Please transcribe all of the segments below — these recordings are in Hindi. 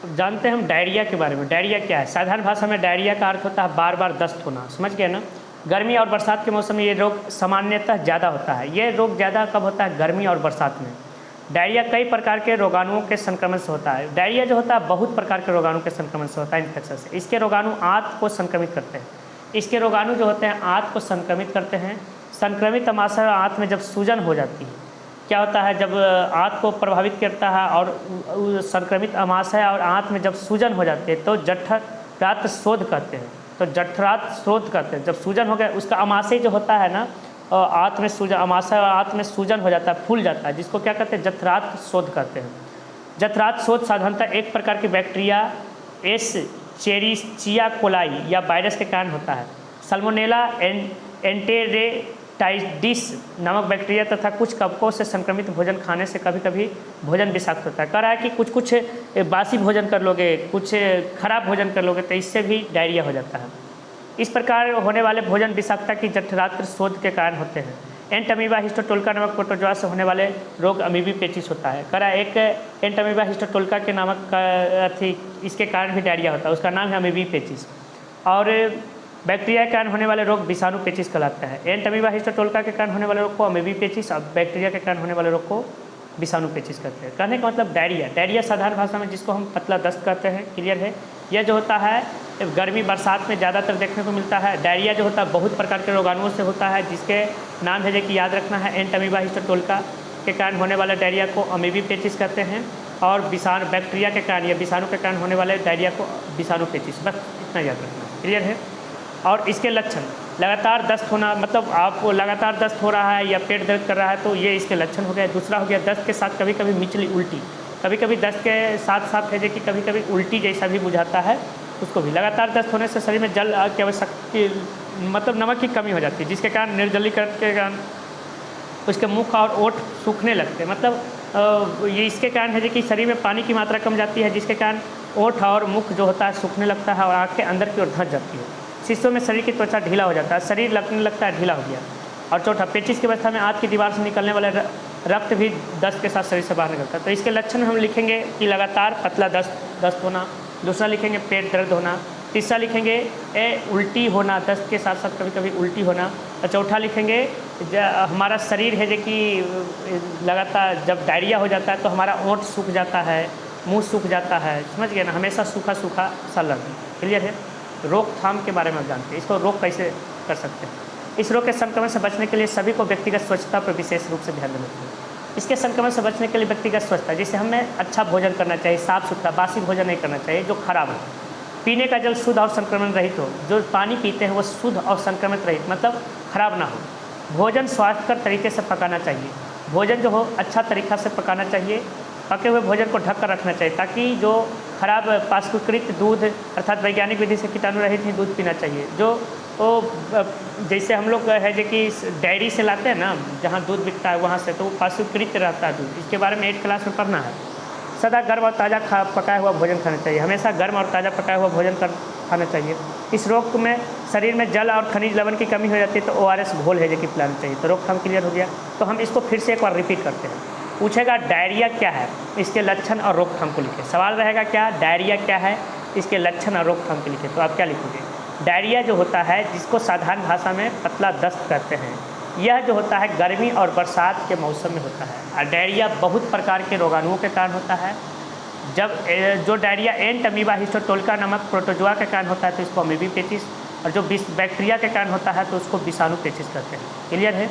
अब जानते हैं हम डायरिया के बारे में। डायरिया क्या है? साधारण भाषा में डायरिया का अर्थ होता है बार बार दस्त होना। समझ गए ना? गर्मी और बरसात के मौसम में ये रोग सामान्यतः ज़्यादा होता है। ये रोग ज़्यादा कब होता है? गर्मी और बरसात में। डायरिया कई प्रकार के रोगाणुओं के संक्रमण से होता है। डायरिया जो होता है बहुत प्रकार के रोगाणु के संक्रमण से होता है, इन्फेक्शन से। इसके रोगाणु आंत को संक्रमित करते हैं। इसके रोगाणु जो होते हैं आंत को संक्रमित करते हैं। संक्रमित अमाशय आंत में जब सूजन हो जाती है, क्या होता है जब आंत को प्रभावित करता है और संक्रमित अमाशय और आंत में जब सूजन हो जाती है तो जठरांत्र शोथ कहते हैं। तो जठरांत्र शोथ कहते हैं। जब सूजन हो गया उसका अमाशय जो होता है ना, आंत में सूजन, अमाशय और आंत में सूजन हो जाता है, फूल जाता है, जिसको क्या कहते हैं? जठरांत्र शोथ कहते हैं। जठरांत्र शोथ साधारणतः एक प्रकार की बैक्टीरिया एस्चेरिचिया कोलाई या वायरस के कारण होता है। सल्मोनेला एंटेरेटाइडिस नामक बैक्टीरिया तथा कुछ कवकों से संक्रमित भोजन खाने से कभी कभी भोजन विषाक्त होता है। कह रहा है कि कुछ बासी भोजन कर लोगे, कुछ खराब भोजन कर लोगे तो इससे भी डायरिया हो जाता है। इस प्रकार होने वाले भोजन विषाक्तता की जठरांत्र शोथ के कारण होते हैं। एंटअमीबा हिस्टोटोल्का नामक प्रोटोजोआ से होने वाले रोग अमीबी पेचिस होता है। कह रहा है एक एंटअमीबा हिस्टोटोल्का के नामक इसके कारण भी डायरिया होता है, उसका नाम है अमीबी पेचिस। और बैक्टीरिया के कारण होने वाले रोग विषाणु पेचिस कहलाते हैं। एंटअमीबा हिस्टोटोल्का के कारण होने वाले रोग को अमीबी पेचिस और बैक्टीरिया के कारण होने वाले रोग को विषाणु पेचिस कहते हैं। कहने का मतलब डायरिया साधारण भाषा में जिसको हम पतला दस्त कहते हैं, क्लियर है? यह जो होता है गर्मी बरसात में ज़्यादातर देखने को मिलता है। डायरिया जो होता है बहुत प्रकार के रोगाणुओं से होता है, जिसके नाम है जो कि याद रखना है। एंटअमीबा हिस्टोटोल्का के कारण होने वाले डायरिया को अमीबी पेचिस कहते हैं और विषाणु बैक्टीरिया के कारण या विषाणु के कारण होने वाले डायरिया को विषाणु पेचिस। बस इतना याद रखना है, क्लियर है? और इसके लक्षण, लगातार दस्त होना, मतलब आपको लगातार दस्त हो रहा है या पेट दर्द कर रहा है तो ये इसके लक्षण हो गए। दूसरा हो गया दस्त के साथ कभी कभी मिचली उल्टी, कभी कभी दस्त के साथ साथ है जो कि कभी कभी उल्टी जैसा भी बुझाता है, उसको भी। लगातार दस्त होने से शरीर में जल की आवश्यकता, मतलब नमक की कमी हो जाती है, जिसके कारण निर्जलीकरण के कारण उसके मुख और ओठ सूखने लगते हैं। मतलब ये इसके कारण है जो कि शरीर में पानी की मात्रा कम जाती है, जिसके कारण ओठ और मुख जो होता है सूखने लगता है और आँखें अंदर की ओर धंस जाती है। शिशुओं में शरीर की त्वचा ढीला हो जाता है, शरीर लगने लगता है ढीला हो गया। और चौथा, पेचिस की अवस्था में आंत की दीवार से निकलने वाले रक्त भी दस्त के साथ शरीर से बाहर निकलता है। तो इसके लक्षण हम लिखेंगे कि लगातार पतला दस्त होना। दूसरा लिखेंगे पेट दर्द होना। तीसरा लिखेंगे उल्टी होना, दस्त के साथ साथ कभी कभी उल्टी होना। और चौथा लिखेंगे हमारा शरीर है जो कि लगातार जब डायरिया हो जाता है तो हमारा ओंठ सूख जाता है, मुंह सूख जाता है। समझ गए ना? हमेशा सूखा सूखा सा लगता है, क्लियर है? रोकथाम के बारे में जानते हैं, इसको रोक कैसे कर सकते हैं। इस रोग के संक्रमण से बचने के लिए सभी को व्यक्तिगत स्वच्छता पर विशेष रूप से ध्यान देना चाहिए। इसके संक्रमण से बचने के लिए व्यक्तिगत स्वच्छता, जैसे हमें अच्छा भोजन करना चाहिए, साफ़ सुथरा, बासी भोजन नहीं करना चाहिए जो खराब हो। पीने का जल शुद्ध और संक्रमण रहित हो, जो पानी पीते हैं वो शुद्ध और संक्रमित रहित, मतलब खराब ना हो। भोजन स्वास्थ्यकर तरीके से पकाना चाहिए, भोजन जो हो अच्छा तरीक़ा से पकाना चाहिए। पके हुए भोजन को ढक कर रखना चाहिए ताकि जो खराब पाश्चुकृत दूध अर्थात वैज्ञानिक विधि से कीटाणु रहित ही दूध पीना चाहिए। जो जैसे हम लोग है जो कि डेयरी से लाते हैं ना, जहाँ दूध बिकता है वहाँ से, तो वो पाश्चुकृत रहता है दूध। इसके बारे में 8 क्लास में पढ़ना है। सदा गर्म और ताज़ा पकाया हुआ भोजन खाना चाहिए, हमेशा गर्म और ताज़ा पकाया हुआ भोजन खाना चाहिए। इस रोग में शरीर में जल और खनिज लवण की कमी हो जाती है तो ORS घोल है जो कि पिलाना चाहिए। तो रोकथाम क्लियर हो गया। तो हम इसको फिर से एक बार रिपीट करते हैं। पूछेगा डायरिया क्या है, इसके लक्षण और रोकथाम को लिखे। सवाल रहेगा क्या, डायरिया क्या है, इसके लक्षण और रोकथाम को लिखे। तो आप क्या लिखोगे? डायरिया जो होता है जिसको साधारण भाषा में पतला दस्त कहते हैं, यह जो होता है गर्मी और बरसात के मौसम में होता है। और डायरिया बहुत प्रकार के रोगाणुओं के कारण होता है। जब जो डायरिया एंटअमीबा हिस्टोटोल्का नामक प्रोटोजोआ के कारण होता है तो इसको अमीबी पेचिस, और जो बैक्टीरिया के कारण होता है तो उसको विषाणु पेचिस कहते हैं, क्लियर है?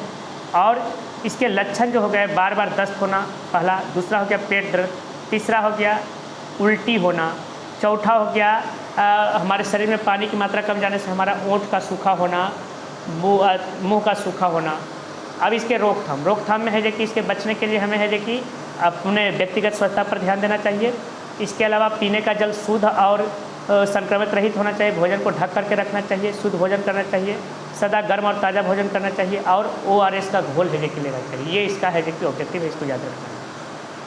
और इसके लक्षण जो हो गए बार बार दस्त होना पहला, दूसरा हो गया पेट दर्द, तीसरा हो गया उल्टी होना, चौथा हो गया हमारे शरीर में पानी की मात्रा कम जाने से हमारा ओंठ का सूखा होना, मुंह का सूखा होना। अब इसके रोकथाम में है जो कि इसके बचने के लिए हमें है जो कि अपने व्यक्तिगत स्वच्छता पर ध्यान देना चाहिए। इसके अलावा पीने का जल शुद्ध और संक्रमित रहित होना चाहिए, भोजन को ढक करके रखना चाहिए, शुद्ध भोजन करना चाहिए, सदा गर्म और ताज़ा भोजन करना चाहिए और ORS का घोल है जो कि लेना चाहिए। ये इसका है जो कि ऑब्जेक्टिव है, इसको याद रखना है।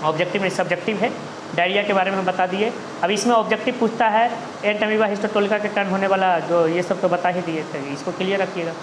ऑब्जेक्टिव में सब्जेक्टिव है, डायरिया के बारे में हम बता दिए। अब इसमें ऑब्जेक्टिव पूछता है एंटअमीबा हिस्टोटोल्का के कारण होने वाला, जो ये सब तो बता ही दिए थे, इसको क्लियर रखिएगा।